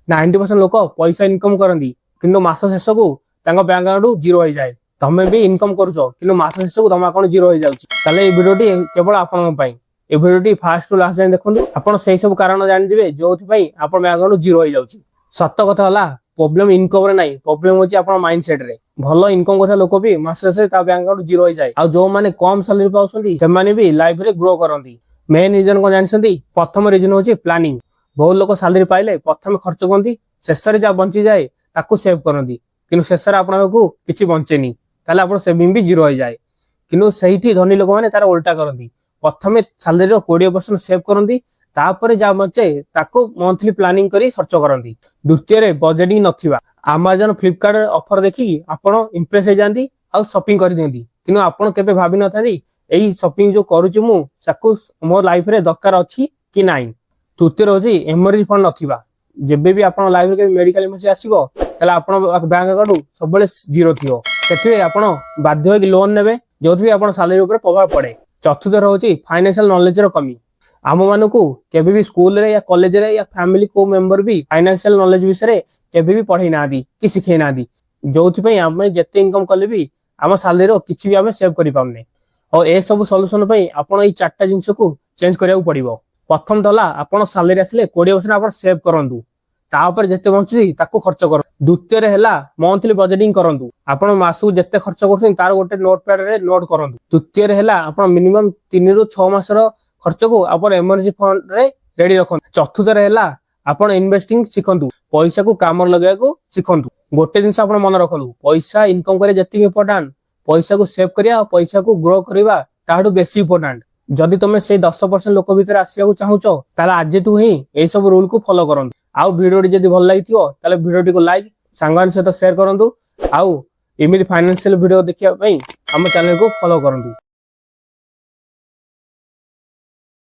90% लोक पैसा इनकम करती किंतु मास शेष को बैंक अकाउंट जीरो हो जाए। तमें भी इनकम करुच कि मास शेष को तुम अकाउंट जीरो हो जाए। ये भिडियोटी केवल आपण ये भिडियोटी फास्ट टू लास्ट जाए देखो आप सब कारण जानते जो बैंक अकाउंट जीरो हो जाए। सत कथा है प्रोब्लेम इनकम रे नहीं, प्रोब्लेम होची आपण माइंडसेट रे। भलो इनकम करता लोक भी मास शेष बैंक अकाउंट जीरो हो जाए। जो मैंने कम सैलरी पाउछंती से भी लाइफ रे ग्रो करती। मेन रीजन कौन जानते? प्रथम रीजन होची प्लानिंग। बहुत लोग सैलरी पाइले प्रथम खर्च करती, शेष जहाँ बंची जाए ताकू सेव करती कि शेष आपको किसी बचेनी ताले आप सेविंग भी जीरो हो जाए। कि सही धनी लोक मैंने तार उल्टा करती, प्रथम सैलरी 20% सेव करती तापर जहाँ बचे ताको मंथली प्लानिंग करी खर्च करती। द्वितीय बजेटिंग नथिबा अमेजन फ्लिपकार्ट ऑफर देखिकी आपण इंप्रेस हो जाती आ शॉपिंग कर दियंती कि आपण केबे भाबी नथांती एई शॉपिंग जो करूची मु साकू मो लाइफ रे दरकार अछि कि नाही। तृतीय होची इमरजेंसी फंड नथिबा। जेबे भी आपण लाइफ रे मेडिकल इमरजेंसी आसीबो ताले आपण बैंक अकाउंट सबले जीरो थियो, सेठी आपण बाध्य होई लोन नेबे जोथि भी आपण सैलरी ऊपर प्रभाव पड़े। चतुर्थ होची फाइनेंशियल नॉलेज रो कमी। आम मानकू केबे भी स्कूल रे या कॉलेज रे या फैमिली को मेंबर भी फाइनेंशियल नॉलेज विषय केबे भी पढ़े ना दी कि सिखे ना दी, जोथि पई आमे जत्ते इनकम कले भी आम सैलरी रो किछि भी आमे सेव करि पाउने। और ए सब सॉल्यूशन पई आपण ई चारटा जिंस को चेंज करिया पड़िबो। प्रथम तला आपण सैलरी आसले 20% आपण सेव करंतु, तापर जत्ते बंचुची ताको खर्च कर। द्वितीय हैला मंथली बजेटिंग करंतु, आपण मासु जत्ते खर्च करछन तार गोटे नोटपैड रे नोट करंतु। तृतीय हैला आपण मिनिमम 3 रु 6 मास रो खर्च को आपण इमरजेंसी फंड रे रेडी रखन। चतुर्थ हैला आपण इन्वेस्टिंग सिखंतु, पैसा को काम लगाया को सिखंतु। गोटे दिन आपण मन रखलु पैसा इनकम करे जति इंपोर्टेंट पैसा को सेव करिया, पैसा को ग्रो करिवा ताडू बेसी इंपोर्टेंट। जदि तुमे से 10% लोक भीतर आसिया को चाहूचो ताले आज तू ही ए सब रूल को फॉलो करंतु। आउ वीडियोटी जदि भल लागिथियो ताले वीडियोटी को लाइक सांगन सहित शेयर करंतु। आउ एमिति फाइनेंशियल वीडियो देखिया पई हम चैनल को फॉलो करंतु।